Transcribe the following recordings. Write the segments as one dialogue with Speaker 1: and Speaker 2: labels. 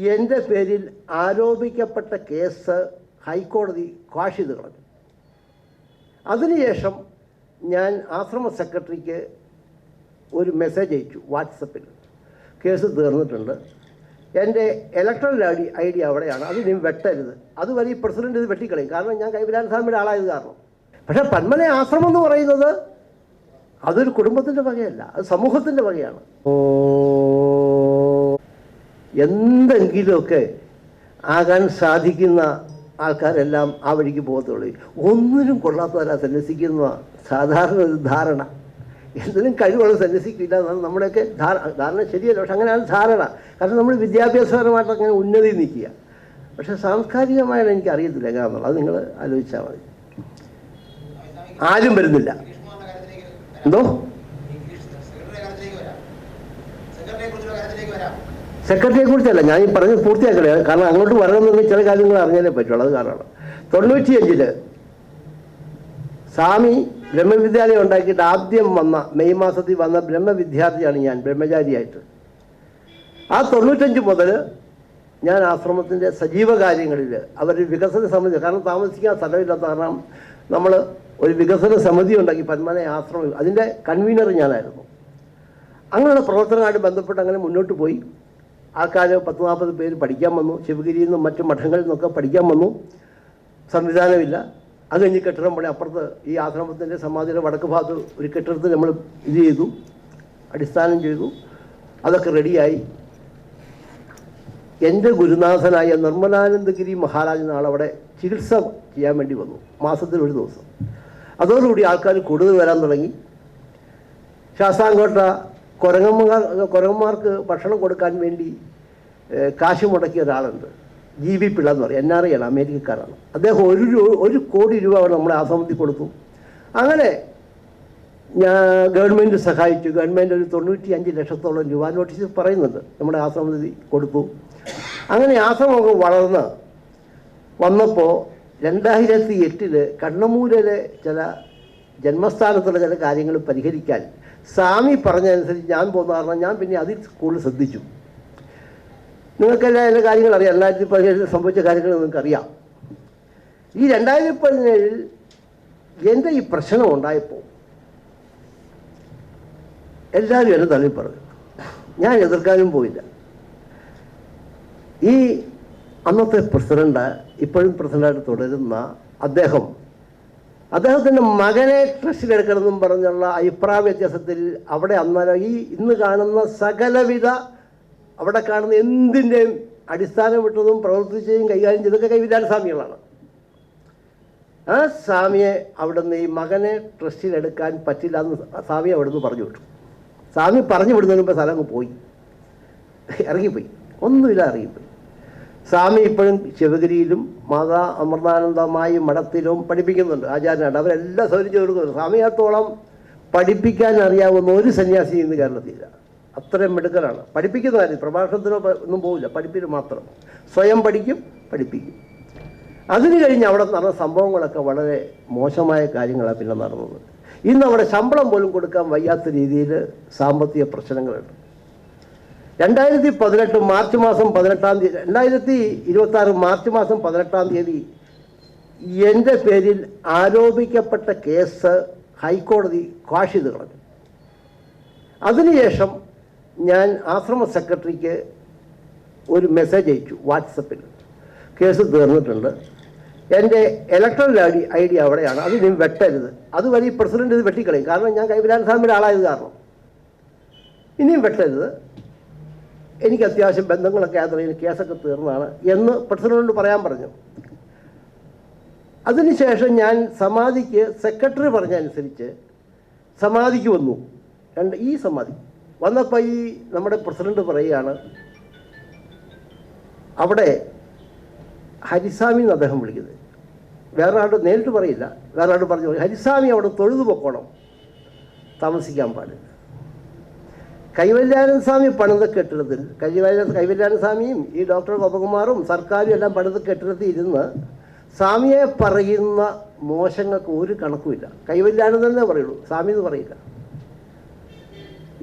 Speaker 1: എൻ്റെ പേരിൽ ആരോപിക്കപ്പെട്ട കേസ് ഹൈക്കോടതി ക്വാഷ് ചെയ്ത് കളഞ്ഞു. അതിനുശേഷം ഞാൻ ആശ്രമ സെക്രട്ടറിക്ക് ഒരു മെസ്സേജ് അയച്ചു വാട്സപ്പിൽ. കേസ് തീർന്നിട്ടുണ്ട്, എൻ്റെ ഇലക്ട്രൽ ഐ ഡി അവിടെയാണ്, അത് നീ വെട്ടരുത്, അതുവരെ ഈ പ്രസിഡന്റ് ഇത് വെട്ടിക്കളയും, കാരണം ഞാൻ കൈവിലാൻ സ്വാമിയുടെ ആളായത് കാരണം. പക്ഷേ പന്മന ആശ്രമം എന്ന് പറയുന്നത് അതൊരു കുടുംബത്തിൻ്റെ വകയല്ല, അത് സമൂഹത്തിൻ്റെ വകയാണ്. എന്തെങ്കിലുമൊക്കെ ആകാൻ സാധിക്കുന്ന ആൾക്കാരെല്ലാം ആ വഴിക്ക് പോകത്തുള്ളൂ. ഒന്നിനും കൊള്ളാത്തവരാ സന്യസിക്കുന്ന സാധാരണ ഒരു ധാരണ. എന്തിനും കഴിവുള്ള സന്യസിക്കില്ല എന്നാണ് നമ്മുടെയൊക്കെ ധാരണ. ശരിയല്ല, പക്ഷെ അങ്ങനെയാണ് ധാരണ. കാരണം നമ്മൾ വിദ്യാഭ്യാസപരമായിട്ട് അങ്ങനെ ഉന്നതി നിൽക്കുക. പക്ഷെ സാംസ്കാരികമായാണ് എനിക്ക് അറിയത്തില്ല എങ്ങനെയാണെന്നുള്ളത്. അത് നിങ്ങൾ ആലോചിച്ചാൽ മതി. ആരും വരുന്നില്ല. എന്തോ സെക്രട്ടറിയെ കുറിച്ചല്ല ഞാൻ ഈ പറഞ്ഞ് പൂർത്തിയാക്കണേ, കാരണം അങ്ങോട്ട് വരണമെന്നുണ്ടെങ്കിൽ ചില കാര്യങ്ങൾ അറിഞ്ഞാലേ പറ്റുള്ളൂ. അത് കാരണമാണ് 95 സ്വാമി ബ്രഹ്മവിദ്യാലയം ഉണ്ടാക്കിയിട്ട് ആദ്യം വന്ന മെയ് മാസത്തിൽ വന്ന ബ്രഹ്മവിദ്യാർത്ഥിയാണ് ഞാൻ, ബ്രഹ്മചാരിയായിട്ട്. ആ 95 മുതൽ ഞാൻ ആശ്രമത്തിൻ്റെ സജീവ കാര്യങ്ങളിൽ അവരുടെ വികസന സമിതി, കാരണം താമസിക്കാൻ സ്ഥലമില്ലാത്ത കാരണം നമ്മൾ ഒരു വികസന സമിതി ഉണ്ടാക്കി പന്മന ആശ്രമം, അതിൻ്റെ കൺവീനർ ഞാനായിരുന്നു. അങ്ങനെയുള്ള പ്രവർത്തനമായിട്ട് ബന്ധപ്പെട്ട് അങ്ങനെ മുന്നോട്ട് പോയി. ആൾക്കാർ 10-40 പേര് പഠിക്കാൻ വന്നു. ശിവഗിരിയിൽ നിന്നും മറ്റു മഠങ്ങളിൽ നിന്നൊക്കെ പഠിക്കാൻ വന്നു. സംവിധാനമില്ല. അത് കഴിഞ്ഞ് കെട്ടിടം പണി അപ്പുറത്ത് ഈ ആശ്രമത്തിൻ്റെ സമാധിയുടെ വടക്ക് ഭാഗത്ത് ഒരു കെട്ടിടത്തിൽ നമ്മൾ ഇത് ചെയ്തു, അടിസ്ഥാനം ചെയ്തു. അതൊക്കെ റെഡിയായി. എൻ്റെ ഗുരുനാഥനായ നിർമ്മലാനന്ദഗിരി മഹാരാജ് നാളവിടെ ചികിത്സ ചെയ്യാൻ വേണ്ടി വന്നു, മാസത്തിൽ ഒരു ദിവസം. അതോടുകൂടി ആൾക്കാർ കൂടുതൽ വരാൻ തുടങ്ങി. ശാസ്താംകോട്ട കുരങ്ങന്മാർക്ക് ഭക്ഷണം കൊടുക്കാൻ വേണ്ടി കാശ് മുടക്കിയ ഒരാളുണ്ട്, GB പിള്ള എന്ന് പറയും, NRI ആണ്, അമേരിക്കക്കാരാണ്. അദ്ദേഹം 1 കോടി രൂപ നമ്മുടെ ആശ്രമത്തിൽ കൊടുത്തു. അങ്ങനെ ഞാൻ ഗവൺമെൻറ് സഹായിച്ചു. ഗവൺമെൻറ് ഒരു 95 ലക്ഷത്തോളം രൂപ നോട്ടീസ് പറയുന്നുണ്ട് നമ്മുടെ ആശ്രമത്തിൽ കൊടുത്തു. അങ്ങനെ ആശ്രമമൊക്കെ വളർന്ന് വന്നപ്പോൾ 2008 കണ്ണമൂരിലെ ചില ജന്മസ്ഥാനത്തുള്ള ചില കാര്യങ്ങൾ പരിഹരിക്കാൻ സ്വാമി പറഞ്ഞതനുസരിച്ച് ഞാൻ പോകുന്ന കാരണം ഞാൻ പിന്നെ അതിൽ കൂടുതൽ ശ്രദ്ധിച്ചു. നിങ്ങൾക്കെല്ലാം എല്ലാ കാര്യങ്ങളും അറിയാം. 2017 സംഭവിച്ച കാര്യങ്ങൾ നിങ്ങൾക്കറിയാം. ഈ 2017 എൻ്റെ ഈ പ്രശ്നം ഉണ്ടായപ്പോൾ എല്ലാവരും എന്നെ തള്ളി പറഞ്ഞു. ഞാൻ എതിർക്കാനും പോയില്ല. ഈ അന്നത്തെ പ്രസിഡന്റ്, ഇപ്പോഴും പ്രസിഡന്റായിട്ട് തുടരുന്ന അദ്ദേഹത്തിൻ്റെ മകനെ ട്രസ്റ്റിലെടുക്കണമെന്നും പറഞ്ഞുള്ള അഭിപ്രായ വ്യത്യാസത്തിൽ അവിടെ അന്നേരം ഈ ഇന്ന് കാണുന്ന സകലവിധ അവിടെ കാണുന്ന എന്തിൻ്റെയും അടിസ്ഥാനം വിട്ടതും പ്രവർത്തിച്ചതും കൈകാര്യം ചെയ്തൊക്കെ കൈവിലാൻ സ്വാമികളാണ്. ആ സ്വാമിയെ അവിടുന്ന് ഈ മകനെ ട്രസ്റ്റിലെടുക്കാൻ പറ്റില്ല എന്ന് സ്വാമി അവിടുന്ന് പറഞ്ഞു വിട്ടു. സ്വാമി പറഞ്ഞു വിടുന്നതിന് മുമ്പ് സ്ഥലം അങ്ങ് പോയി, ഇറങ്ങിപ്പോയി, ഒന്നുമില്ല, ഇറങ്ങിപ്പോയി. സ്വാമി ഇപ്പോഴും ശിവഗിരിയിലും മാതാ അമൃതാനന്ദമായി മഠത്തിലും പഠിപ്പിക്കുന്നുണ്ട്, ആചാര്യനായിട്ട്. അവരെല്ലാം സൗകര്യം ചെയ്ത് കൊടുക്കുന്നുണ്ട്. സ്വാമിയത്തോളം പഠിപ്പിക്കാൻ അറിയാവുന്ന ഒരു സന്യാസി ഇന്ന് കേരളത്തിലില്ല. അത്രയും മിടുക്കലാണ്. പഠിപ്പിക്കുന്ന കാര്യം പ്രഭാഷണത്തിനോ ഒന്നും പോവില്ല, പഠിപ്പിന് മാത്രം. സ്വയം പഠിപ്പിക്കും. അതിന് കഴിഞ്ഞ് അവിടെ നടന്ന സംഭവങ്ങളൊക്കെ വളരെ മോശമായ കാര്യങ്ങളാണ് പിന്നെ നടന്നത്. ഇന്ന് അവിടെ ശമ്പളം പോലും കൊടുക്കാൻ വയ്യാത്ത രീതിയിൽ സാമ്പത്തിക പ്രശ്നങ്ങളുണ്ട്. 2018 മാർച്ച് മാസം 18-ാം തീയതി 2026 മാർച്ച് മാസം 18-ാം തീയതി എൻ്റെ പേരിൽ ആരോപിക്കപ്പെട്ട കേസ് ഹൈക്കോടതി ക്വാഷ് ചെയ്ത് കളഞ്ഞു. അതിനുശേഷം ഞാൻ ആശ്രമ സെക്രട്ടറിക്ക് ഒരു മെസ്സേജ് അയച്ചു വാട്സപ്പിൽ. കേസ് തീർന്നിട്ടുണ്ട്, എൻ്റെ ഇലക്ട്രൽ ഐ ഡി അവിടെയാണ്, അത് നീ വെട്ടരുത്, അതുവരെ ഈ പ്രസിഡന്റ് ഇത് വെട്ടിക്കളയും, കാരണം ഞാൻ കൈവിലാൻ സ്വാമിയുടെ ആളായത് കാരണം. ഇനിയും വെട്ടരുത്, എനിക്ക് അത്യാവശ്യം ബന്ധങ്ങളൊക്കെ ആയതുകൊണ്ട് കേസൊക്കെ തീർന്നതാണ് എന്ന് പ്രസിഡന്റിനോട് പറയാൻ പറഞ്ഞു. അതിനുശേഷം ഞാൻ സമാധിക്ക് സെക്രട്ടറി പറഞ്ഞനുസരിച്ച് സമാധിക്ക് വന്നു. ഈ സമാധി വന്നപ്പോൾ ഈ നമ്മുടെ പ്രസിഡന്റ് പറയുകയാണ്, അവിടെ ഹരിസ്വാമി എന്ന് അദ്ദേഹം വിളിക്കുന്നത്, വേറെ ആളോട് നേരിട്ട് പറയില്ല, വേറെ ആളോട് പറഞ്ഞു, ഹരിസ്വാമി അവിടെ തൊഴുതു പൊക്കോണം, താമസിക്കാൻ പാടില്ല. കൈവല്യാനന്ദ സ്വാമി പണിത കെട്ടിടത്തിൽ കൈവല്യാനന്ദ സ്വാമിയും ഈ ഡോക്ടർ ഗോപകുമാറും സർക്കാരും എല്ലാം പണിത കെട്ടിടത്തിൽ ഇരുന്ന് സ്വാമിയെ പറയുന്ന മോശങ്ങൾക്ക് ഒരു കണക്കുമില്ല. കൈവല്യാനന്ദ എന്നേ പറയുള്ളൂ, സ്വാമി എന്ന് പറയില്ല.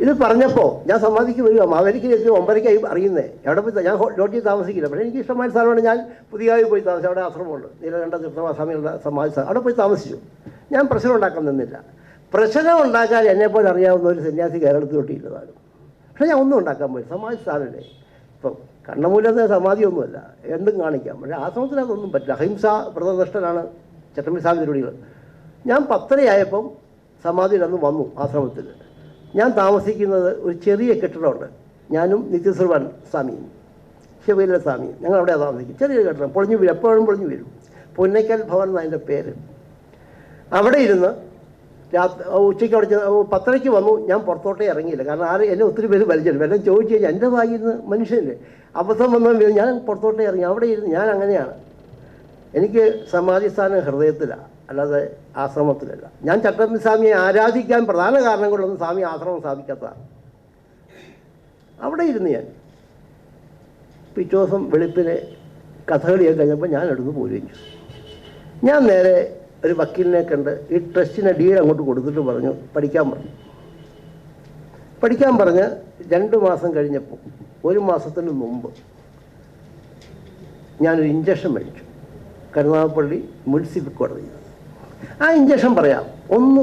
Speaker 1: ഇത് പറഞ്ഞപ്പോൾ ഞാൻ സമാധിക്ക് വരിക. മാവേലിക്ക് 9:30 അറിയുന്നത്. എവിടെ പോയി ഞാൻ ലോഡ്ജിൽ താമസിക്കില്ല. പക്ഷേ എനിക്ക് ഇഷ്ടമായ സ്ഥലമാണ്. ഞാൻ പുതിയതായി പോയി താമസിച്ചു. അവിടെ ആശ്രമമുണ്ട്, നീലകണ്ഠ തീർത്ഥവാസ്വാമികളുടെ സമാധി സ്ഥലം. അവിടെ പോയി താമസിച്ചു. ഞാൻ പ്രശ്നം ഉണ്ടാക്കാൻ നിന്നില്ല. പ്രശ്നം ഉണ്ടാക്കാൻ എന്നെപ്പോലെ അറിയാവുന്ന ഒരു സന്യാസി കേരളത്തിൽ തൊട്ടിയില്ലതാണ്. പക്ഷേ ഞാൻ ഒന്നും ഉണ്ടാക്കാൻ പോയി. സമാധി സ്ഥാനമല്ലേ. ഇപ്പം കണ്ണമൂലത്തെ സമാധിയൊന്നുമല്ല, എന്തും കാണിക്കാം. പക്ഷേ ആശ്രമത്തിൽ അതൊന്നും പറ്റില്ല. അഹിംസ വ്രതനിഷ്ഠനാണ് ചട്ടമ്പി സ്വാമി തിരുവടികൾ. ഞാൻ 10:30 സമാധിയിൽ അന്ന് വന്നു ആശ്രമത്തിൽ. ഞാൻ താമസിക്കുന്നത് ഒരു ചെറിയ കെട്ടിടമുണ്ട്. ഞാനും നിത്യശ്രീവാൻ സ്വാമിയും ശിവയിലെ സ്വാമിയും ഞങ്ങൾ അവിടെയാണ് താമസിക്കും. ചെറിയ കെട്ടിടം, പൊളിഞ്ഞു വീഴും, എപ്പോഴും പൊളിഞ്ഞു വീഴും. പുന്നയ്ക്കൽ ഭവൻ എന്നതിൻ്റെ പേര്. അവിടെ ഇരുന്ന് ഉച്ചയ്ക്ക് അവിടെ 10:30 വന്നു. ഞാൻ പുറത്തോട്ടേ ഇറങ്ങിയില്ല. കാരണം എന്നെ ഒത്തിരി പേര് വലിച്ചില്ല. വല്ലതും ചോദിച്ചു കഴിഞ്ഞാൽ എൻ്റെ ഭാഗ്യം മനുഷ്യൻ്റെ അബദ്ധം വന്നാൽ ഞാൻ പുറത്തോട്ടേ ഇറങ്ങി. അവിടെ ഇരുന്ന് ഞാൻ അങ്ങനെയാണ്. എനിക്ക് സമാധി സ്ഥാനം ഹൃദയത്തിലാണ്, അല്ലാതെ ആശ്രമത്തിലല്ല. ഞാൻ ചട്ടമ്പി സ്വാമിയെ ആരാധിക്കാൻ പ്രധാന കാരണം കൊണ്ടൊന്നും സ്വാമി ആശ്രമം സ്ഥാപിക്കാത്തതാണ്. അവിടെ ഇരുന്ന് ഞാൻ പിറ്റേ ദിവസം വെളുപ്പിനെ കഥകളിയൊക്കെ കഴിഞ്ഞപ്പോൾ ഞാൻ എടുത്ത് പോരുകയും ചെയ്തു. ഞാൻ നേരെ ഒരു വക്കീലിനെ കണ്ട് ഈ ട്രസ്റ്റിനെ ഡീഡ് അങ്ങോട്ട് കൊടുത്തിട്ട് പറഞ്ഞു പഠിക്കാൻ പറഞ്ഞു. പഠിക്കാൻ പറഞ്ഞ് 2 മാസം കഴിഞ്ഞപ്പോൾ 1 മാസത്തിന് മുമ്പ് ഞാനൊരു ഇഞ്ചക്ഷൻ മേടിച്ചു കരുനാഗപ്പള്ളി മുനിസിപ്പൽ കോടതിയിൽ. ആ ഇഞ്ചക്ഷൻ പറയാം,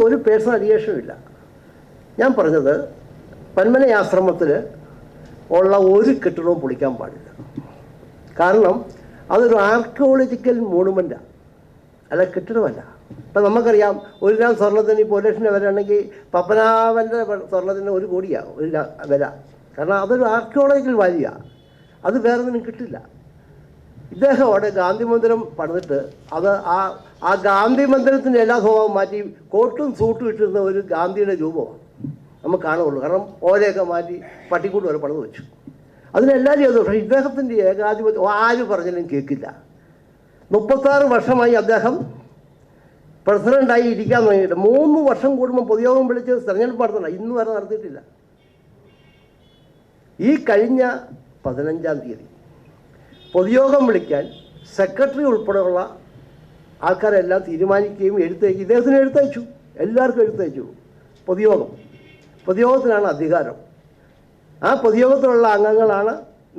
Speaker 1: ഒരു പേഴ്സണൽ അലിഗേഷനും ഇല്ല. ഞാൻ പറഞ്ഞത് പന്മന ആശ്രമത്തിൽ ഉള്ള ഒരു കെട്ടിടവും പൊളിക്കാൻ പാടില്ല. കാരണം അതൊരു ആർക്കിയോളജിക്കൽ മോണുമെൻ്റാണ്, അല്ല കെട്ടിടമല്ല. ഇപ്പം നമുക്കറിയാം 1 ഗ്രാം സ്വർണ്ണത്തിന് ഇപ്പോൾ 1 ലക്ഷം വരെയാണെങ്കിൽ പപ്പനാവൻ്റെ സ്വർണ്ണത്തിന് 1 കോടിയാണ് ഒരു വില. കാരണം അതൊരു ആർക്കിയോളജിക്കൽ വാല്യൂയാണ്, അത് വേറൊന്നിനും കിട്ടില്ല. ഇദ്ദേഹം അവിടെ ഗാന്ധി മന്ദിരം പണിതിട്ട് അത് ആ ഗാന്ധി മന്ദിരത്തിൻ്റെ എല്ലാ സ്വഭാവം മാറ്റി കോട്ടും സൂട്ടും ഇട്ടിരുന്ന ഒരു ഗാന്ധിയുടെ രൂപമാണ് നമുക്ക് കാണുകയുള്ളൂ. കാരണം ഓലയൊക്കെ മാറ്റി പട്ടിക്കൂട് വരെ പണിത് വെച്ചു. അതിനെല്ലാവരും ചെയ്തു. പക്ഷേ ഇദ്ദേഹത്തിൻ്റെ ഏകാധിപത്യം ആര് പറഞ്ഞാലും കേൾക്കില്ല. 36 വർഷമായി അദ്ദേഹം പ്രസിഡൻ്റായി ഇരിക്കാൻ തുടങ്ങിയിട്ട് 3 വർഷം കൂടുമ്പോൾ പൊതുയോഗം വിളിച്ച് തെരഞ്ഞെടുപ്പ് നടത്തണം. ഇന്ന് വരെ നടത്തിയിട്ടില്ല. ഈ കഴിഞ്ഞ 15-ാം തീയതി പൊതുയോഗം വിളിക്കാൻ സെക്രട്ടറി ഉൾപ്പെടെയുള്ള ആൾക്കാരെല്ലാം തീരുമാനിക്കുകയും ഇദ്ദേഹത്തിന് എഴുത്തയച്ചു. എല്ലാവർക്കും എഴുത്തയച്ചു. പൊതുയോഗത്തിനാണ് അധികാരം. ആ പൊതുയോഗത്തിലുള്ള അംഗങ്ങളാണ്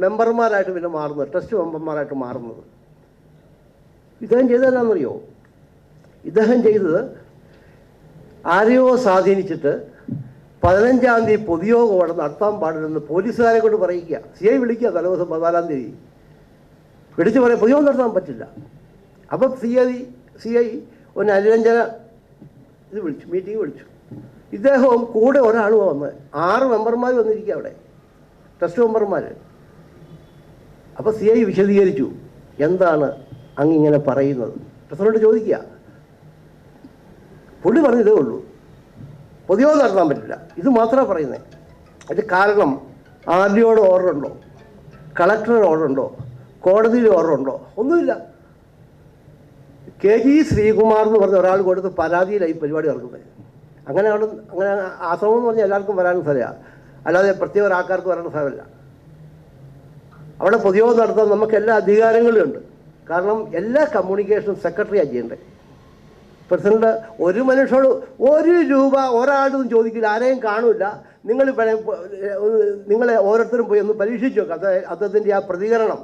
Speaker 1: മെമ്പർമാരായിട്ട് പിന്നെ മാറുന്നത്, ട്രസ്റ്റ് മെമ്പർമാരായിട്ട് മാറുന്നത്. ഇദ്ദേഹം ചെയ്തതെന്നാണെന്നറിയോ? ഇദ്ദേഹം ചെയ്തത് ആരെയോ സ്വാധീനിച്ചിട്ട് 15-ാം തീയതി പൊതുയോഗം അവിടെ നടത്താൻ പാടില്ലെന്ന് പോലീസുകാരെ കൊണ്ട് പറയിക്കുക. CI വിളിക്കുക തലേദിവസം 14-ാം തീയതി വിളിച്ച് പറയും പൊതുയോഗം നടത്താൻ പറ്റില്ല. അപ്പം CI ഒരു അനുരഞ്ജന വിളിച്ചു, മീറ്റിംഗ് വിളിച്ചു. ഇദ്ദേഹവും കൂടെ ഒരാളും വന്ന് 6 മെമ്പർമാർ വന്നിരിക്കുക അവിടെ, ട്രസ്റ്റ് മെമ്പർമാർ. അപ്പോൾ CI വിശദീകരിച്ചു, എന്താണ് അങ്ങിങ്ങനെ പറയുന്നത്? പ്രസിഡന്റ് ചോദിക്കുക. പുള്ളി പറഞ്ഞതേ ഉള്ളൂ, പൊതുയോഗം നടത്താൻ പറ്റില്ല. ഇത് മാത്രമേ പറയുന്നത്. അതിന് കാരണം RDOയുടെ ഓർഡർ ഉണ്ടോ, കളക്ടറുടെ ഓർഡർ ഉണ്ടോ, കോടതിയിൽ ഓർഡർ ഉണ്ടോ? ഒന്നുമില്ല. KG ശ്രീകുമാർ എന്ന് പറഞ്ഞ ഒരാൾ കൊടുത്ത് പരാതിയിലായി പരിപാടി നടക്കുന്നത്. അങ്ങനെ ആശ്രമം എന്ന് പറഞ്ഞാൽ എല്ലാവർക്കും വരാനും സ്ഥലമാണ്, അല്ലാതെ പ്രത്യേക ഒരാൾക്കാർക്ക് വരാനുള്ള സ്ഥലമല്ല. അവിടെ പൊതുയോഗം നടത്താൻ നമുക്ക് എല്ലാ അധികാരങ്ങളും ഉണ്ട്. കാരണം എല്ലാ കമ്മ്യൂണിക്കേഷനും സെക്രട്ടറിയാണ് ചെയ്യേണ്ടത്. പ്രസിഡന്റ് ഒരു മനുഷ്യനോട് 1 രൂപ ഒരാളും ചോദിക്കില്ല, ആരെയും കാണില്ല. നിങ്ങളെ ഓരോരുത്തരും പോയി ഒന്ന് പരീക്ഷിച്ചു നോക്കാം അദ്ദേഹത്തിൻ്റെ ആ പ്രതികരണം.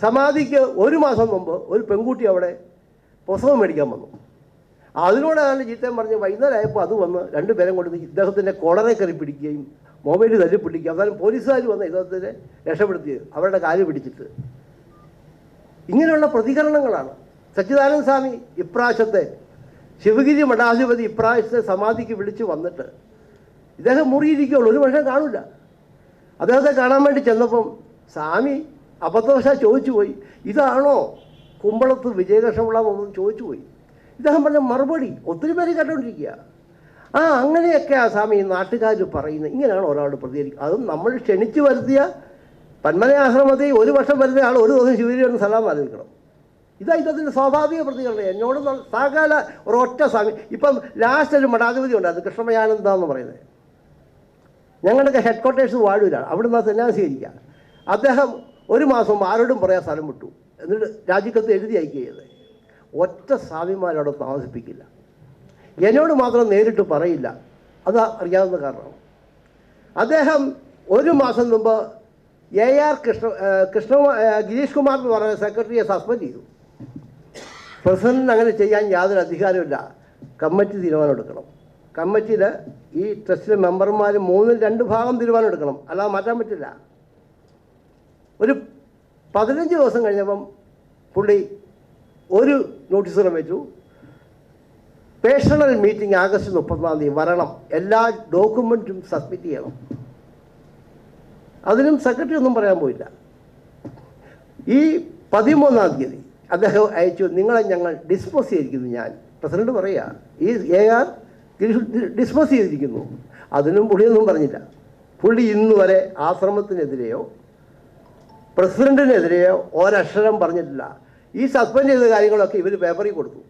Speaker 1: സമാധിക്ക് 1 മാസം മുമ്പ് ഒരു പെൺകുട്ടി അവിടെ പുസ്തകം മേടിക്കാൻ വന്നു. അതിനോടാണ് ചീത്തയും പറഞ്ഞ് വൈകുന്നേരമായപ്പോൾ അത് വന്ന് 2 പേരും കൊണ്ട് ഇദ്ദേഹത്തിൻ്റെ കോളറെ കയറി പിടിക്കുകയും മൊബൈൽ തല്ലി പിടിക്കുക. അവസാനം പോലീസുകാർ വന്ന് ഇദ്ദേഹത്തിനെ രക്ഷപ്പെടുത്തിയത്, അവരുടെ കാല് പിടിച്ചിട്ട്. ഇങ്ങനെയുള്ള പ്രതികരണങ്ങളാണ്. സച്ചിദാനന്ദ സ്വാമി ഇപ്രാവശ്യത്തെ ശിവഗിരി മഠാധിപതി ഇപ്രാവശ്യത്തെ സമാധിക്ക് വിളിച്ച് വന്നിട്ട് ഇദ്ദേഹം മുറിയിരിക്കുകയുള്ളൂ, ഒരു മനുഷ്യൻ കാണില്ല. അദ്ദേഹത്തെ കാണാൻ വേണ്ടി ചെന്നപ്പം സ്വാമി അബദ്ധവശാൽ ചോദിച്ചു പോയി, ഇതാണോ കുമ്പളത്ത് വിജയകൃഷ്ണപിള്ള എന്നൊന്നും ചോദിച്ചു പോയി. ഇദ്ദേഹം പറഞ്ഞ മറുപടി ഒത്തിരി പേര് കേട്ടുകൊണ്ടിരിക്കുക. അങ്ങനെയൊക്കെയാ സ്വാമി നാട്ടുകാർ പറയുന്നത്. ഇങ്ങനെയാണ് ഒരാളോട് പ്രതികരിക്കുക. അതും നമ്മൾ ക്ഷണിച്ചു വരുത്തിയ പന്മന ആശ്രമത്തിൽ 1 വർഷം വരുന്ന ആൾ 1 ദിവസം ശിവഗിരി ഒന്ന് സലാം ആലോചിക്കണം. ഇദ്ദേഹത്തിൻ്റെ സ്വാഭാവിക പ്രതികരണം. എന്നോട് സകല ഒരൊറ്റ സ്വാമി. ഇപ്പം ലാസ്റ്റ് ഒരു മഠാധിപതി ഉണ്ടായിരുന്നു, കൃഷ്ണമയാനന്ദ എന്ന് പറയുന്നത്. ഞങ്ങളുടെയൊക്കെ ഹെഡ് ക്വാർട്ടേഴ്സ് വാഴൂരാണ്, അവിടുന്ന് സന്യാസീകരിക്കുക. അദ്ദേഹം 1 മാസം ആരോടും പറയാൻ സ്ഥലം വിട്ടു. എന്നിട്ട് രാജിക്കത്ത് എഴുതി അയക്കുകയത്. ഒറ്റ സ്വാമിമാരവിടെ താമസിപ്പിക്കില്ല. എന്നോട് മാത്രം നേരിട്ട് പറയില്ല. അത് അറിയാവുന്ന കാരണം. അദ്ദേഹം ഒരു മാസം മുമ്പ് AR ഗിരീഷ് കുമാർ എന്ന് പറയുന്ന സെക്രട്ടറിയെ സസ്പെൻഡ് ചെയ്തു. പ്രസിഡന്റിന് അങ്ങനെ ചെയ്യാൻ യാതൊരു അധികാരമില്ല. കമ്മിറ്റി തീരുമാനം എടുക്കണം. കമ്മിറ്റിയിൽ ഈ ട്രസ്റ്റിലെ മെമ്പർമാർ 2/3 ഭാഗം തീരുമാനം എടുക്കണം, അല്ലാതെ മാറ്റാൻ പറ്റില്ല. ഒരു 15 ദിവസം കഴിഞ്ഞപ്പം പുള്ളി ഒരു നോട്ടീസ് വെച്ചു, പേഴ്സണൽ മീറ്റിംഗ് ആഗസ്റ്റ് 30 വരണം, എല്ലാ ഡോക്യുമെൻറ്റും സബ്മിറ്റ് ചെയ്യണം. അതിനും സെക്രട്ടറി ഒന്നും പറയാൻ പോയില്ല. ഈ 13 അദ്ദേഹം അയച്ചു, നിങ്ങളെ ഞങ്ങൾ ഡിസ്പോസ് ചെയ്തിരിക്കുന്നു. ഞാൻ പ്രസിഡന്റ് പറയുക, ഈ AR ഡിസ്പോസ് ചെയ്തിരിക്കുന്നു. അതിനും പുള്ളിയൊന്നും പറഞ്ഞില്ല. പുള്ളി ഇന്ന് വരെ ആശ്രമത്തിനെതിരെയോ പ്രസിഡന്റിനെതിരെയോ ഒരക്ഷരം പറഞ്ഞിട്ടില്ല. ഈ സസ്പെൻഡ് ചെയ്ത കാര്യങ്ങളൊക്കെ ഇവർ പേപ്പറിൽ കൊടുത്തു.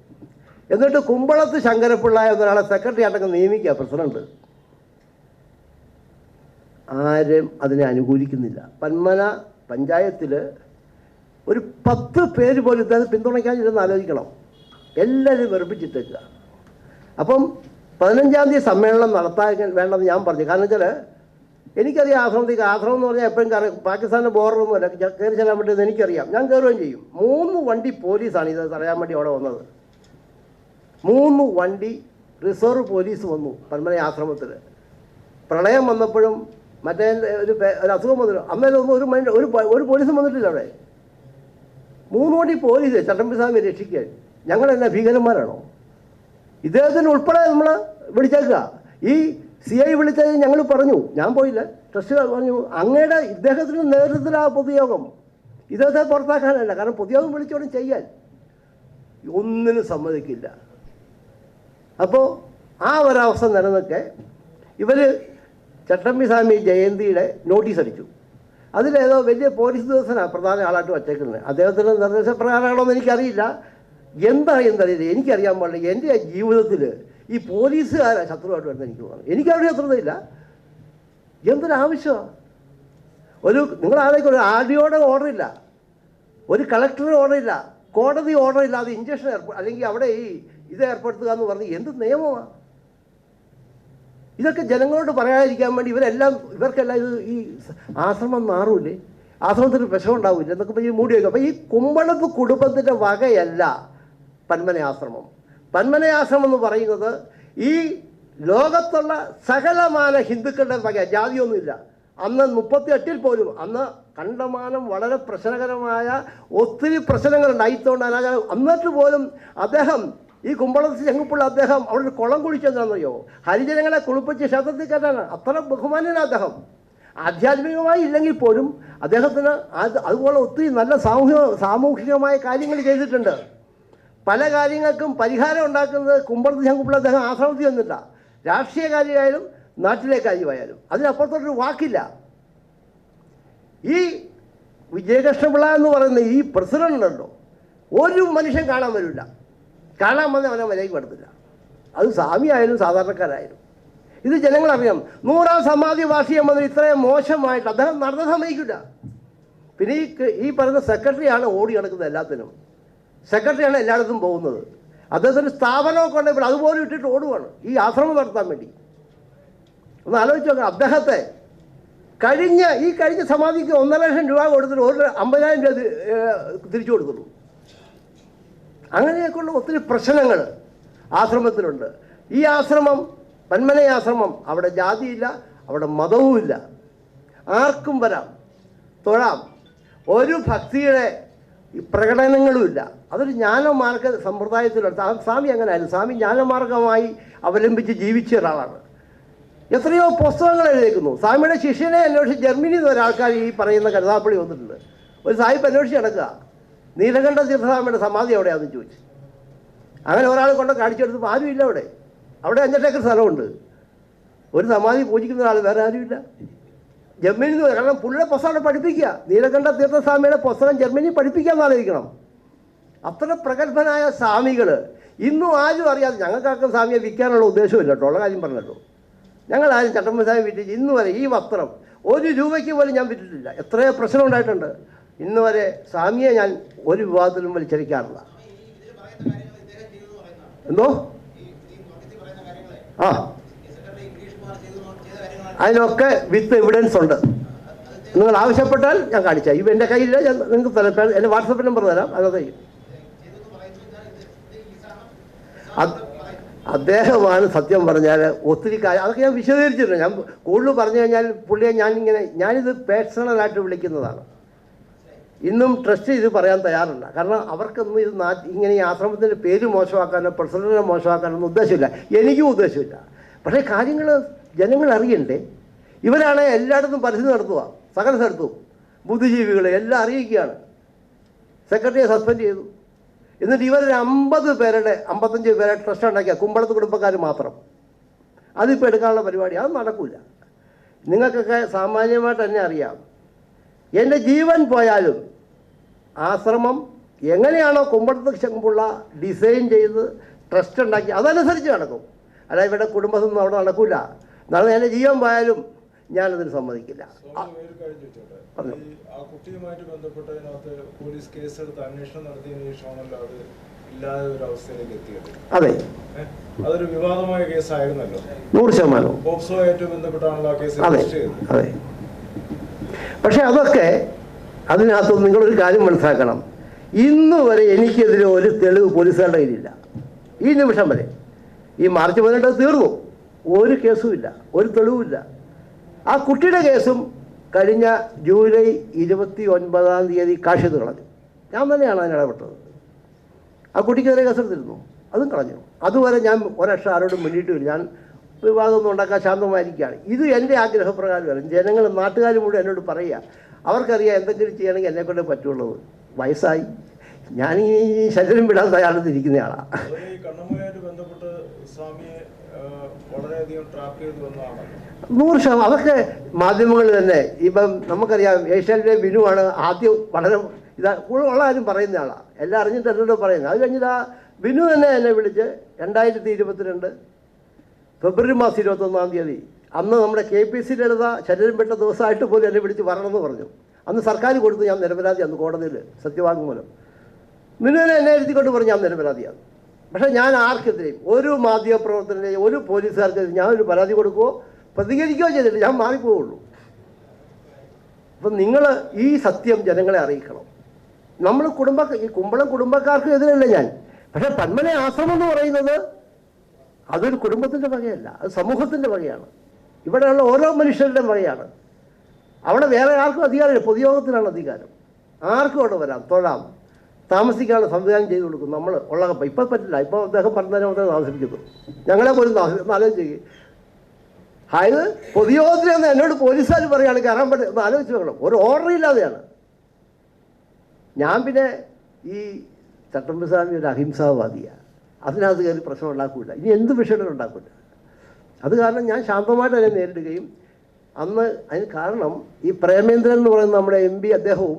Speaker 1: എന്നിട്ട് കുമ്പളത്ത് ശങ്കരപ്പിള്ള എന്നൊരാളെ സെക്രട്ടറി ആയിട്ടൊക്കെ നിയമിക്കുക പ്രസിഡന്റ്. ആരും അതിനെ അനുകൂലിക്കുന്നില്ല. പന്മന പഞ്ചായത്തിൽ ഒരു 10 പേര് പോലും ഇദ്ദേഹം പിന്തുണയ്ക്കാനില്ലെന്ന് ആലോചിക്കണം. എല്ലാവരും വെറുപ്പിച്ചിട്ടേക്കുക. അപ്പം 15 സമ്മേളനം നടത്താൻ വേണ്ടെന്ന് ഞാൻ പറഞ്ഞു. കാരണം വെച്ചാൽ എനിക്കറിയാം ആശ്രമം എന്ന് പറഞ്ഞാൽ എപ്പോഴും പാകിസ്ഥാൻ്റെ ബോർഡറൊന്നുമല്ല, കയറി ചെല്ലാൻ പറ്റുമെന്ന് എനിക്കറിയാം. ഞാൻ കയറുകയും ചെയ്യും. 3 വണ്ടി പോലീസാണ് ഇത് തടയാൻ വേണ്ടി അവിടെ വന്നത്. 3 വണ്ടി റിസർവ് പോലീസ് വന്നു പന്മന ആശ്രമത്തിൽ. പ്രളയം വന്നപ്പോഴും മറ്റേ ഒരു അസുഖം വന്നില്ല, അന്നേരം ഒരു പോലീസും വന്നിട്ടില്ല അവിടെ. 3 വണ്ടി പോലീസ് ചട്ടമ്പിസ്വാമിയെ രക്ഷിക്കാൻ. ഞങ്ങളെല്ലാം ഭീകരന്മാരാണോ? ഇദ്ദേഹത്തിന് ഉൾപ്പെടെ നമ്മൾ വിളിച്ചേക്കുക. ഈ CI വിളിച്ചത് ഞങ്ങൾ പറഞ്ഞു, ഞാൻ പോയില്ല, ട്രസ്റ്റ് പറഞ്ഞു, അങ്ങയുടെ ഇദ്ദേഹത്തിന് നേതൃത്വത്തിലാണ് പൊതുയോഗം, ഇദ്ദേഹത്തെ പുറത്താക്കാനല്ല. കാരണം പൊതുയോഗം വിളിച്ചോടും ചെയ്യാൻ ഒന്നിനും സമ്മതിക്കില്ല. അപ്പോൾ ആ ഒരവസ്ഥ നിലനിൽക്കെ ഇവർ ചട്ടമ്പിസ്വാമി ജയന്തിയുടെ നോട്ടീസ് അടിച്ചു. അതിലേതോ വലിയ പോലീസ് ഉദ്യോഗസ്ഥനാണ് പ്രധാന ആളായിട്ട് വച്ചേക്കുന്നത്. അദ്ദേഹത്തിൻ്റെ നിർദ്ദേശപ്രകാരമാണോന്ന് എനിക്കറിയില്ല. എന്താണെന്നറിയില്ല, എനിക്കറിയാൻ പാടില്ല. എൻ്റെ ജീവിതത്തിൽ ഈ പോലീസുകാരെ ശത്രുവായിട്ട് വരുന്നത് എനിക്ക് തോന്നുന്നു. എനിക്കവിടെ ശത്രുതയില്ല. എന്തൊരാവശ്യമാണ്? നിങ്ങൾ ആലോചിക്കും, ഒരു RDOയുടെ ഓർഡറില്ല, ഒരു കളക്ടറുടെ ഓർഡറില്ല, കോടതി ഓർഡറില്ല, അത് ഇഞ്ചക്ഷൻ അല്ലെങ്കിൽ അവിടെ ഇത് ഏർപ്പെടുത്തുക എന്ന് പറഞ്ഞ് എന്ത് നിയമമാണ്? ഇതൊക്കെ ജനങ്ങളോട് പറയാതിരിക്കാൻ വേണ്ടി ഇവർക്കെല്ലാം ഈ ആശ്രമം മാറൂലേ, ആശ്രമത്തിന് വിഷം ഉണ്ടാവില്ല എന്നൊക്കെ പറഞ്ഞ് മൂടി വയ്ക്കും. അപ്പോൾ ഈ കുമ്പളത്ത് കുടുംബത്തിൻ്റെ വകയല്ല പന്മന ആശ്രമം. പന്മന ആശ്രമം എന്ന് പറയുന്നത് ഈ ലോകത്തുള്ള സകലമാന ഹിന്ദുക്കളുടെ വക, ജാതിയൊന്നുമില്ല. അന്ന് 38 പോലും അന്ന് കണ്ടമാനം വളരെ പ്രശ്നകരമായ ഒത്തിരി പ്രശ്നങ്ങളുണ്ടായിത്തോണ്ടാണ്. എന്നിട്ട് പോലും അദ്ദേഹം ഈ കുമ്പളത്ത് ചെങ്ങുപ്പുള്ള അദ്ദേഹം അവിടെ ഒരു കുളം കുഴിച്ചെന്താണെന്നറിയോ? ഹരിജനങ്ങളെ കുളിപ്പിച്ച് ക്ഷേത്രത്തിൽ കയറ്റാണ്. അത്ര ബഹുമാന്യനാണ് അദ്ദേഹം. ആധ്യാത്മികമായി ഇല്ലെങ്കിൽ പോലും അദ്ദേഹത്തിന് അതുപോലെ ഒത്തിരി നല്ല സാമൂഹികമായ കാര്യങ്ങൾ ചെയ്തിട്ടുണ്ട്. പല കാര്യങ്ങൾക്കും പരിഹാരം ഉണ്ടാക്കുന്നത് കുമ്പളത്ത് ചെങ്ങുപ്പുള്ള അദ്ദേഹം ആശ്രമത്തിൽ വന്നില്ല. രാഷ്ട്രീയ കാര്യമായാലും നാട്ടിലെ കാര്യമായാലും അതിനപ്പുറത്തോട്ടൊരു വാക്കില്ല. ഈ വിജയകൃഷ്ണപിള്ള എന്ന് പറയുന്ന ഈ പ്രസിഡന്റ് ഉണ്ടല്ലോ, ഒരു മനുഷ്യൻ കാണാൻ വരില്ല. കാണാൻ വന്ന് അവനെ വിലയ്ക്ക് പെടുത്തില്ല. അത് സ്വാമിയായാലും സാധാരണക്കാരായാലും. ഇത് ജനങ്ങളറിയാം. 100ാം സമാധി വാർഷികം വന്ന് ഇത്രയും മോശമായിട്ട് അദ്ദേഹം നടന്ന സമ്മതിക്കില്ല. പിന്നെ ഈ പറയുന്ന സെക്രട്ടറിയാണ് ഓടി നടക്കുന്നത് എല്ലാത്തിനും. സെക്രട്ടറിയാണ് എല്ലായിടത്തും പോകുന്നത്. അദ്ദേഹത്തിന് സ്ഥാപനമൊക്കെ ഉണ്ടെങ്കിൽ അതുപോലെ ഇട്ടിട്ട് ഓടുവാണ് ഈ ആശ്രമം നടത്താൻ വേണ്ടി. ഒന്ന് ആലോചിച്ച് നോക്കാം. അദ്ദേഹത്തെ കഴിഞ്ഞ സമാധിക്ക് 1.5 ലക്ഷം രൂപ കൊടുത്തിട്ട് 50,000 രൂപ തിരിച്ചു കൊടുത്തുള്ളൂ. അങ്ങനെയൊക്കെയുള്ള ഒത്തിരി പ്രശ്നങ്ങൾ ആശ്രമത്തിലുണ്ട്. ഈ ആശ്രമം പന്മന ആശ്രമം, അവിടെ ജാതിയില്ല, അവിടെ മതവുമില്ല, ആർക്കും വരാം, തൊഴാം. ഒരു ഭക്തിയുടെ പ്രകടനങ്ങളുമില്ല. അതൊരു ജ്ഞാനമാർഗ സമ്പ്രദായത്തിലെടുത്ത് സ്വാമി അങ്ങനെയായിരുന്നു. സ്വാമി ജ്ഞാനമാർഗമായി അവലംബിച്ച് ജീവിച്ച ഒരാളാണ്. എത്രയോ പുസ്തകങ്ങൾ എഴുതിയിരിക്കുന്നു. സ്വാമിയുടെ ശിഷ്യനെ അന്വേഷിച്ച് ജർമ്മനിയിൽ നിന്ന് ഒരാൾക്കാർ ഈ പറയുന്ന കരുതാപ്പള്ളി വന്നിട്ടുണ്ട്. ഒരു സാഹിബ് അന്വേഷിച്ച് നടക്കുക, നീലകണ്ഠ തീർത്ഥസ്വാമിയുടെ സമാധി എവിടെയാണെന്ന് ചോദിച്ചു. അങ്ങനെ ഒരാൾ കൊണ്ട് കാണിച്ചെടുത്തപ്പോൾ ആരുമില്ല. അവിടെ 5 ഏക്കർ സ്ഥലമുണ്ട്. ഒരു സമാധി പൂജിക്കുന്ന ഒരാൾ വേറെ ആരുമില്ല. ജർമ്മനിയിൽ നിന്ന്, കാരണം പുള്ളിയുടെ പുസ്തകം പഠിപ്പിക്കുക. നീലകണ്ഠ തീർത്ഥസ്വാമിയുടെ പുസ്തകം ജർമ്മനി പഠിപ്പിക്കാമെന്ന് ആലോചിക്കണം. അത്ര പ്രഗത്ഭനായ സ്വാമികൾ ഇന്നും ആരും അറിയാതെ. ഞങ്ങൾക്കാർക്കും സ്വാമിയെ വിൽക്കാനുള്ള ഉദ്ദേശമില്ല കേട്ടോ, ഉള്ള കാര്യം പറഞ്ഞല്ലോ. ഞങ്ങളാരും ചട്ടമ്പിസ്വാമി വിറ്റിച്ച് ഇന്ന് വരെ ഈ വസ്ത്രം 1 രൂപയ്ക്ക് പോലും ഞാൻ വിറ്റിട്ടില്ല. എത്രയോ പ്രശ്നം ഉണ്ടായിട്ടുണ്ട്. ഇന്ന് വരെ സ്വാമിയെ ഞാൻ ഒരു വിവാദത്തിലും വലിച്ചടിക്കാറില്ല. എന്തോ? ആ അതിനൊക്കെ വിത്ത് എവിഡൻസ് ഉണ്ട്. നിങ്ങൾ ആവശ്യപ്പെട്ടാൽ ഞാൻ കാണിച്ചാൽ ഇവ എൻ്റെ കയ്യില്ല, ഞാൻ നിങ്ങൾക്ക് തരാം. എൻ്റെ വാട്സപ്പ് നമ്പർ തരാം. അതെ, അദ്ദേഹമാണ് സത്യം പറഞ്ഞാൽ ഒത്തിരി കാര്യം അതൊക്കെ ഞാൻ വിശദീകരിച്ചിട്ടുണ്ട്. ഞാൻ കൂടുതൽ പറഞ്ഞു കഴിഞ്ഞാൽ പുള്ളിയെ ഞാനിത് പേഴ്സണലായിട്ട് വിളിക്കുന്നതാണ്. ഇന്നും ട്രസ്റ്റ് ഇത് പറയാൻ തയ്യാറല്ല. കാരണം അവർക്കൊന്നും ഇത് ഇങ്ങനെ ഈ ആശ്രമത്തിൻ്റെ പേര് മോശമാക്കാനോ പ്രസിഡന്റിനെ മോശമാക്കാനൊന്നും ഉദ്ദേശമില്ല, എനിക്കും ഉദ്ദേശമില്ല. പക്ഷേ കാര്യങ്ങൾ ജനങ്ങൾ അറിയണ്ടേ? ഇവരാണ് എല്ലായിടത്തും പരസ്യം നടത്തുക, സകല സ്ഥലത്തും ബുദ്ധിജീവികളെ എല്ലാം അറിയിക്കുകയാണ്. സെക്രട്ടറിയെ സസ്പെൻഡ് ചെയ്തു. എന്നിട്ട് ഇവരൊരു 55 പേരെ ട്രസ്റ്റ് ഉണ്ടാക്കിയ കുമ്പളത്ത് കുടുംബക്കാർ മാത്രം. അതിപ്പോൾ എടുക്കാനുള്ള പരിപാടി അത് നടക്കില്ല. നിങ്ങൾക്കൊക്കെ സാമാന്യമായിട്ട് തന്നെ അറിയാം. എൻ്റെ ജീവൻ പോയാലും ആശ്രമം എങ്ങനെയാണോ കുമ്പളത്ത് ചെമ്പുള്ള ഡിസൈൻ ചെയ്ത് ട്രസ്റ്റ് ഉണ്ടാക്കി അതനുസരിച്ച് നടക്കും. അല്ല ഇവിടെ കുടുംബത്തൊന്നും അവിടെ നടക്കില്ല. നാളെ എൻ്റെ ജീവൻ പോയാലും ഞാനതിന് സമ്മതിക്കില്ല.
Speaker 2: കുട്ടിയുമായിട്ട് ബന്ധപ്പെട്ടതിനകത്ത് പോലീസ് കേസെടുത്ത് അന്വേഷണം നടത്തിയതിനു ശേഷമാണല്ലോ അത് ഇല്ലാതെ ഒരു അവസ്ഥയിലേക്ക് എത്തിയത്.
Speaker 1: അതെ,
Speaker 2: അതൊരു വിവാദമായ കേസായിരുന്നല്ലോ.
Speaker 1: 100%.
Speaker 2: പോക്സോയായിട്ട് ബന്ധപ്പെട്ടാണല്ലോ ആ കേസ് രജിസ്റ്റർ ചെയ്തത്.
Speaker 1: അതെ. പക്ഷെ അതൊക്കെ അതിനകത്ത് നിങ്ങളൊരു കാര്യം മനസ്സിലാക്കണം. ഇന്ന് വരെ എനിക്കെതിരെ ഒരു തെളിവ് പോലീസുകാരുടെ കയ്യിലില്ല. ഈ നിമിഷം വരെ. ഈ മാർച്ച് 18 തീർന്നു, ഒരു കേസുമില്ല, ഒരു തെളിവുമില്ല. ആ കുട്ടിയുടെ കേസും കഴിഞ്ഞ ജൂലൈ 29-ാം തീയതി കാശ്യത്ത് കളഞ്ഞു. ഞാൻ തന്നെയാണ് അതിനിടപെട്ടത്. ആ കുട്ടിക്കെതിരെ കേസെടുത്തിരുന്നു, അതും കളഞ്ഞു. അതുവരെ ഞാൻ ഒരക്ഷരം ആരോടും വേണ്ടിയിട്ടുമില്ല. ഞാൻ വിവാദമൊന്നും ഉണ്ടാക്കാൻ ശാന്തമായിരിക്കുകയാണ്. ഇത് എൻ്റെ ആഗ്രഹപ്രകാരമല്ല. ജനങ്ങൾ നാട്ടുകാരും കൂടെ എന്നോട് പറയുക, അവർക്കറിയാം എന്തെങ്കിലും ചെയ്യണമെങ്കിൽ എന്നെക്കൊണ്ടേ പറ്റുള്ളത്. വയസ്സായി, ഞാനീ ശരീരം വിടാൻ തയ്യാറെടുത്തിരിക്കുന്നയാളാണ്.
Speaker 2: വളരെയധികം ട്രാപ്പ് ചെയ്ത് വന്നതാണ്.
Speaker 1: 100%. അതൊക്കെ മാധ്യമങ്ങൾ തന്നെ. ഇപ്പം നമുക്കറിയാം ഏഷ്യാനിലെ ബിനുവാണ് ആദ്യം വളരെ ഉള്ള ആരും പറയുന്ന ആളാണ്. എല്ലാം അറിഞ്ഞിട്ട് എന്നോട് പറയുന്നത്. അത് കഴിഞ്ഞിട്ട് ആ ബിനു തന്നെ എന്നെ വിളിച്ച് 2022 ഫെബ്രുവരി മാസം 21-ാം തീയതി അന്ന് നമ്മുടെ KPC ലളിത ശരീരം പെട്ട ദിവസമായിട്ട് പോലും എന്നെ വിളിച്ച് വരണമെന്ന് പറഞ്ഞു. അന്ന് സർക്കാർ കൊടുത്ത് ഞാൻ നിരപരാധി. അന്ന് കോടതിയിൽ സത്യവാങ്മൂലം ബിനുവിനെ എന്നെ എഴുതിക്കൊണ്ട് പറഞ്ഞു ഞാൻ നിരപരാധിയാണ്. പക്ഷേ ഞാൻ ആർക്കെതിരെയും ഒരു മാധ്യമപ്രവർത്തകൻ്റെയും ഒരു പോലീസുകാർക്കെതിരെ ഞാനൊരു പരാതി കൊടുക്കുകയോ പ്രതികരിക്കുകയോ ചെയ്തിട്ട് ഞാൻ മാറിപ്പോവുള്ളൂ. അപ്പം നിങ്ങൾ ഈ സത്യം ജനങ്ങളെ അറിയിക്കണം. നമ്മൾ ഈ കുമ്പളം കുടുംബക്കാർക്ക് എതിരല്ല ഞാൻ. പക്ഷേ പന്മന ആശ്രമം എന്ന് പറയുന്നത് അതൊരു കുടുംബത്തിൻ്റെ വകയല്ല, അത് സമൂഹത്തിൻ്റെ വകയാണ്. ഇവിടെയുള്ള ഓരോ മനുഷ്യരുടെയും വകയാണ്. അവിടെ വേറെ ആർക്കും അധികാരമില്ല, പൊതുയോഗത്തിനാണ് അധികാരം. ആർക്കും അവിടെ വരാം, തൊഴാം, താമസിക്കാനുള്ള സംവിധാനം ചെയ്ത് കൊടുക്കും. നമ്മൾ ഉള്ള ഇപ്പം പറ്റില്ല. ഇപ്പോൾ അദ്ദേഹം പറഞ്ഞതിനെ താമസിപ്പിക്കുന്നു, ഞങ്ങളെ പോലും ആലോചിച്ച് അതായത് പൊതുയോഗത്തിലെന്ന് എന്നോട് പോലീസുകാർ പറയുകയാണ് കയറാൻ പറ്റും. ആലോചിച്ച് നോക്കണം. ഒരു ഓർഡർ ഇല്ലാതെയാണ്. ഞാൻ പിന്നെ ഈ ചട്ടമ്പിസ്വാമി ഒരു അഹിംസാവാദിയാണ്. അതിനകത്ത് കയറി പ്രശ്നം ഉണ്ടാക്കില്ല. ഇനി എന്ത് വിഷയങ്ങളും ഉണ്ടാക്കില്ല. അത് കാരണം ഞാൻ ശാന്തമായിട്ട് അതിനെ നേരിടുകയും അന്ന് അതിന് കാരണം ഈ പ്രേമേന്ദ്രൻ എന്ന് പറയുന്ന നമ്മുടെ MP അദ്ദേഹവും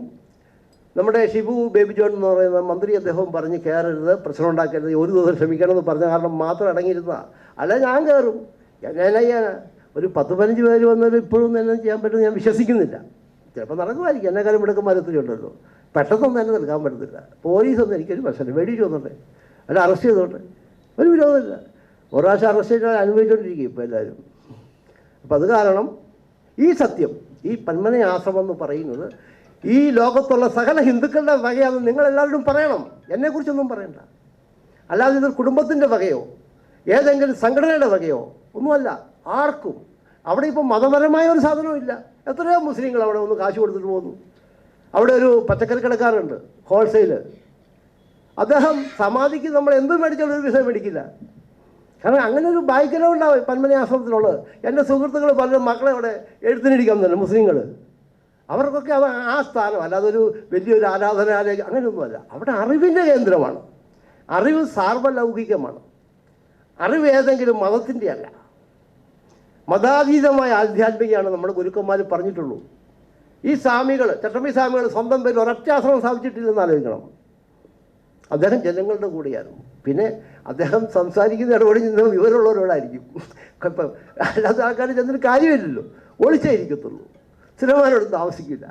Speaker 1: നമ്മുടെ ഷിബു ബേബി ജോൺ എന്ന് പറയുന്ന മന്ത്രി അദ്ദേഹവും പറഞ്ഞ് കയറരുത്, പ്രശ്നം ഉണ്ടാക്കരുത്, ഒരു ദിവസം ക്ഷമിക്കണമെന്ന് പറഞ്ഞ കാരണം മാത്രം അടങ്ങിയിരുന്നതാണ്. അല്ല ഞാൻ കയറും. ഞാൻ ഒരു 10-15 പേര് വന്നൊരു ഇപ്പോഴും എന്നെ ചെയ്യാൻ പറ്റുമെന്ന് ഞാൻ വിശ്വസിക്കുന്നില്ല. ചിലപ്പോൾ നടക്കുമായിരിക്കും. എന്നെക്കാളും മിടുക്കന്മാർ ഒത്തിരി ഉണ്ടല്ലോ. പെട്ടെന്നൊന്നും തന്നെ നിൽക്കാൻ പറ്റത്തില്ല. പോലീസൊന്നും എനിക്കൊരു പ്രശ്നമില്ല. വെടിച്ചു വന്നോട്ടെ, അല്ല അറസ്റ്റ് ചെയ്തോട്ടെ, ഒരു വിരോധമില്ല. ഒരു പ്രാവശ്യം അറസ്റ്റ് ചെയ്താൽ അനുഭവിച്ചുകൊണ്ടിരിക്കും ഇപ്പോൾ എല്ലാവരും. അപ്പം അത് കാരണം ഈ സത്യം, ഈ പന്മന ആശ്രമം എന്ന് പറയുന്നത് ഈ ലോകത്തുള്ള സകല ഹിന്ദുക്കളുടെ വകയാണെന്ന് നിങ്ങളെല്ലാവരും പറയണം. എന്നെക്കുറിച്ചൊന്നും പറയണ്ട. അല്ലാതെ ഇതൊരു കുടുംബത്തിൻ്റെ വകയോ ഏതെങ്കിലും സംഘടനയുടെ വകയോ ഒന്നുമല്ല. ആർക്കും അവിടെ ഇപ്പം മതപരമായ ഒരു സാധനവും ഇല്ല. എത്രയോ മുസ്ലിങ്ങൾ അവിടെ ഒന്ന് കാശ് കൊടുത്തിട്ട് പോകുന്നു. അവിടെ ഒരു പച്ചക്കറി കടക്കാരുണ്ട്, ഹോൾസെയിൽ. അദ്ദേഹം സമാധിക്ക് നമ്മൾ എന്തും മേടിച്ചാലും ഒരു വിസ മേടിക്കില്ല. കാരണം അങ്ങനെ ഒരു ബായ്ക്കലം ഉണ്ടാവും പന്മന ആശ്രമത്തിലുള്ളത്. എൻ്റെ സുഹൃത്തുക്കൾ പലരും മക്കളെ അവിടെ എഴുത്തിനിരിക്കാൻ തന്നെ മുസ്ലിങ്ങൾ. അവർക്കൊക്കെ അത് ആ സ്ഥാനം, അല്ലാതെ ഒരു വലിയൊരു ആരാധനാലയം അങ്ങനെയൊന്നുമല്ല. അവിടെ അറിവിൻ്റെ കേന്ദ്രമാണ്. അറിവ് സാർവലൗകികമാണ്. അറിവ് ഏതെങ്കിലും മതത്തിൻ്റെ അല്ല, മതാതീതമായ ആധ്യാത്മികയാണ് നമ്മുടെ ഗുരുക്കന്മാർ പറഞ്ഞിട്ടുള്ളൂ. ഈ സ്വാമികൾ, ചട്ടമ്പി സ്വാമികൾ സ്വന്തം പേരിൽ ഒരൊറ്റ ആശ്രമം സ്ഥാപിച്ചിട്ടില്ലെന്ന് ആലോചിക്കണം. അദ്ദേഹം ജനങ്ങളുടെ കൂടെയായിരുന്നു. പിന്നെ അദ്ദേഹം സംസാരിക്കുന്ന ഇടപെടി നിന്ന് വിവരമുള്ളവരോടായിരിക്കും. ഇപ്പം അല്ലാത്ത ആൾക്കാർ ചെന്നിട്ട് കാര്യമില്ലല്ലോ, ഒളിച്ചായിരിക്കത്തുള്ളൂ. സിനിമാനോടും താമസിക്കില്ല.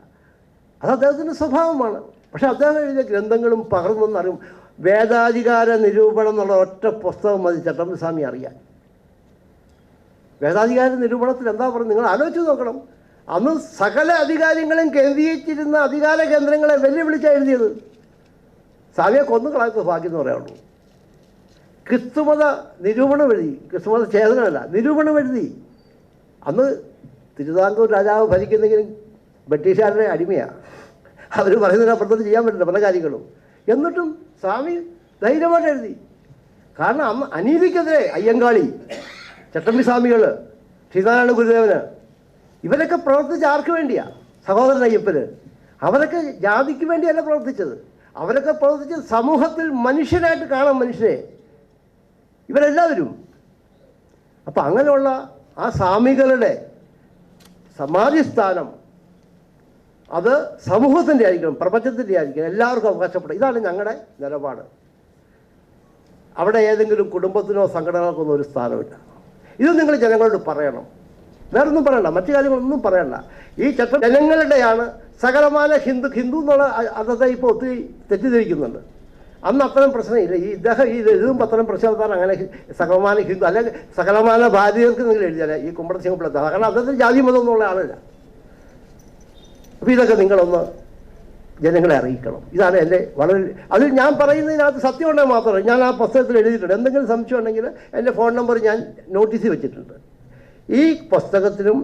Speaker 1: അത് അദ്ദേഹത്തിൻ്റെ സ്വഭാവമാണ്. പക്ഷെ അദ്ദേഹം എഴുതിയ ഗ്രന്ഥങ്ങളും പകർന്നെന്നറിയും. വേദാധികാര നിരൂപണം എന്നുള്ള ഒറ്റ പുസ്തകം മതി ചട്ടമ്പി സ്വാമി അറിയാൻ. വേദാധികാര നിരൂപണത്തിൽ എന്താ പറയുന്നത് നിങ്ങൾ ആലോചിച്ച് നോക്കണം. അന്ന് സകല അധികാരങ്ങളും കേന്ദ്രീകരിച്ചിരുന്ന അധികാര കേന്ദ്രങ്ങളെ വെല്ലുവിളിച്ചാണ് എഴുതിയത്. സ്വാമിയെ കൊന്നുകളാത്ത ഭാഗ്യം എന്ന് പറയാനുള്ളൂ. ക്രിസ്തുമത നിരൂപണം എഴുതി, ക്രിസ്തുമത ഛേദനമല്ല, നിരൂപണം എഴുതി. അന്ന് തിരുവിതാംകൂർ രാജാവ് ഭരിക്കുന്നെങ്കിലും ബ്രിട്ടീഷുകാരുടെ അടിമയാണ്. അവർ പറയുന്നതിനപ്പുറത്തോട്ട് ചെയ്യാൻ പറ്റില്ല പല കാര്യങ്ങളും. എന്നിട്ടും സ്വാമി ധൈര്യമായിട്ട് എഴുതി. കാരണം അന്ന് അനീതിക്കെതിരെ അയ്യങ്കാളി, ചട്ടമ്പി സ്വാമികൾ, ശ്രീനാരായണ ഗുരുദേവന് ഇവരൊക്കെ പ്രവർത്തിച്ച ആർക്ക് വേണ്ടിയാണ്? സഹോദരൻ അയ്യപ്പന്. അവരൊക്കെ ജാതിക്ക് വേണ്ടിയല്ല പ്രവർത്തിച്ചത്, അവരൊക്കെ പ്രവർത്തിച്ചത് സമൂഹത്തിൽ മനുഷ്യനായിട്ട് കാണാം മനുഷ്യനെ, ഇവരെല്ലാവരും. അപ്പം അങ്ങനെയുള്ള ആ സ്വാമികളുടെ സമാധിസ്ഥാനം അത് സമൂഹത്തിൻ്റെ ആയിരിക്കണം, പ്രപഞ്ചത്തിൻ്റെ ആയിരിക്കണം, എല്ലാവർക്കും അവകാശപ്പെടും. ഇതാണ് ഞങ്ങളുടെ നിലപാട്. അവിടെ ഏതെങ്കിലും കുടുംബത്തിനോ സംഘടനകൾക്കൊന്നും ഒരു സ്ഥാനമില്ല. ഇത് നിങ്ങൾ ജനങ്ങളോട് പറയണം, വേറൊന്നും പറയണ്ട, മറ്റു കാര്യങ്ങളൊന്നും പറയണ്ട. ഈ ചട്ടം ജനങ്ങളുടെയാണ്. സകലമാന ഹിന്ദു എന്നുള്ള അർത്ഥത്തെ ഇപ്പോൾ ഒത്തിരി തെറ്റിദ്ധരിക്കുന്നുണ്ട്. അന്ന് അത്തരം പ്രശ്നമില്ല. ഇദ്ദേഹം ഇതും അത്തരം പ്രശ്നം അങ്ങനെ സകലമാന ഹിന്ദു അല്ലെങ്കിൽ സകലമാന ഭാരതീയർക്ക് നിങ്ങൾ എഴുതിയാൽ ഈ കുമ്പളസിംഹ പിള്ളത്ത, കാരണം അദ്ദേഹത്തിന് ജാതി മതം എന്നുള്ള ആളല്ല. അപ്പോൾ ഇതൊക്കെ നിങ്ങളൊന്ന് ജനങ്ങളെ അറിയിക്കണം. ഇതാണ് എൻ്റെ വളരെ അതിൽ ഞാൻ പറയുന്നതിനകത്ത് സത്യമുണ്ടെങ്കിൽ മാത്രമേ. ഞാൻ ആ പുസ്തകത്തിൽ എഴുതിയിട്ടുണ്ട്. എന്തെങ്കിലും സംശയം ഉണ്ടെങ്കിൽ എൻ്റെ ഫോൺ നമ്പർ ഞാൻ നോട്ടീസിൽ വെച്ചിട്ടുണ്ട്. ഈ പുസ്തകത്തിനും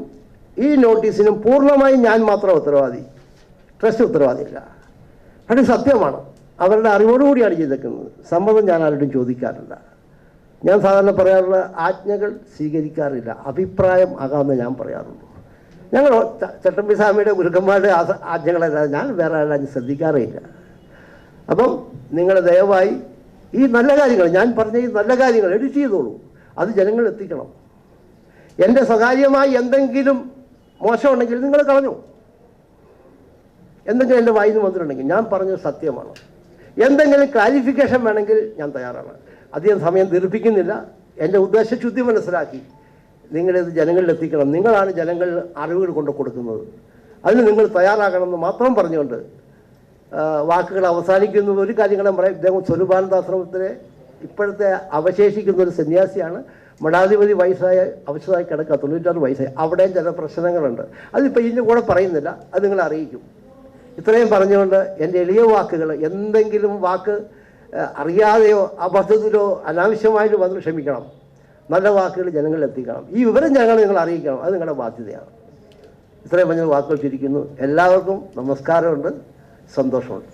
Speaker 1: ഈ നോട്ടീസിനും പൂർണ്ണമായും ഞാൻ മാത്രം ഉത്തരവാദി, ട്രസ്റ്റ് ഉത്തരവാദിയില്ല. പക്ഷേ സത്യമാണ്, അവരുടെ അറിവോടുകൂടിയാണ് ചെയ്തേക്കുന്നത്. സമ്മതം ഞാൻ ആരോടും ചോദിക്കാറില്ല. ഞാൻ സാധാരണ പറയാറുള്ള ആജ്ഞകൾ സ്വീകരിക്കാറില്ല, അഭിപ്രായം ആകാമെന്ന് ഞാൻ പറയാറുള്ളൂ. ഞങ്ങൾ ചട്ടമ്പി സ്വാമിയുടെ ഗുരുക്കന്മാരുടെ ആജ്ഞകളല്ലാതെ ഞാൻ വേറെ ആരും ശ്രദ്ധിക്കാറേയില്ല. അപ്പം നിങ്ങൾ ദയവായി ഈ നല്ല കാര്യങ്ങൾ, ഞാൻ പറഞ്ഞ ഈ നല്ല കാര്യങ്ങൾ എഡിറ്റ് ചെയ്തോളൂ, അത് ജനങ്ങൾ എത്തിക്കണം. എൻ്റെ സ്വകാര്യമായി എന്തെങ്കിലും മോശമുണ്ടെങ്കിൽ നിങ്ങൾ കളഞ്ഞു. എന്തെങ്കിലും എൻ്റെ വായിൽ നിന്ന് വന്നിട്ടുണ്ടെങ്കിൽ ഞാൻ പറഞ്ഞത് സത്യമാണ്. എന്തെങ്കിലും ക്ലാരിഫിക്കേഷൻ വേണമെങ്കിൽ ഞാൻ തയ്യാറാണ്. അധികം സമയം ദീർഘിപ്പിക്കുന്നില്ല. എൻ്റെ ഉദ്ദേശശുദ്ധി മനസ്സിലാക്കി നിങ്ങളിത് ജനങ്ങളിൽ എത്തിക്കണം. നിങ്ങളാണ് ജനങ്ങളിൽ അറിവുകൾ കൊണ്ട് കൊടുക്കുന്നത്. അതിന് നിങ്ങൾ തയ്യാറാകണമെന്ന് മാത്രം പറഞ്ഞുകൊണ്ട് വാക്കുകൾ അവസാനിക്കുന്ന ഒരു കാര്യങ്ങളും പറയാം. ഇദ്ദേഹം സ്വരൂപാനന്ദാശ്രമത്തിലെ ഇപ്പോഴത്തെ അവശേഷിക്കുന്ന ഒരു സന്യാസിയാണ്. മഠാധിപതി വയസ്സായ അവശതായി കിടക്കുക, 96 വയസ്സായി. അവിടെയും ചില പ്രശ്നങ്ങളുണ്ട്. അതിപ്പോൾ ഇതിൻ്റെ കൂടെ പറയുന്നില്ല, അത് നിങ്ങളെ അറിയിക്കും. ഇത്രയും പറഞ്ഞുകൊണ്ട് എൻ്റെ എളിയ വാക്കുകൾ, എന്തെങ്കിലും വാക്ക് അറിയാതെയോ അബദ്ധത്തിലോ അനാവശ്യമായിട്ട് വന്ന് ക്ഷമിക്കണം. നല്ല വാക്കുകൾ ജനങ്ങളിൽ എത്തിക്കണം. ഈ വിവരം നിങ്ങൾ അറിയിക്കണം, അത് നിങ്ങളുടെ ബാധ്യതയാണ്. ഇത്രയും പറഞ്ഞ വാക്കുകൾ ചുരുക്കുന്നു. എല്ലാവർക്കും നമസ്കാരമുണ്ട്, സന്തോഷമുണ്ട്.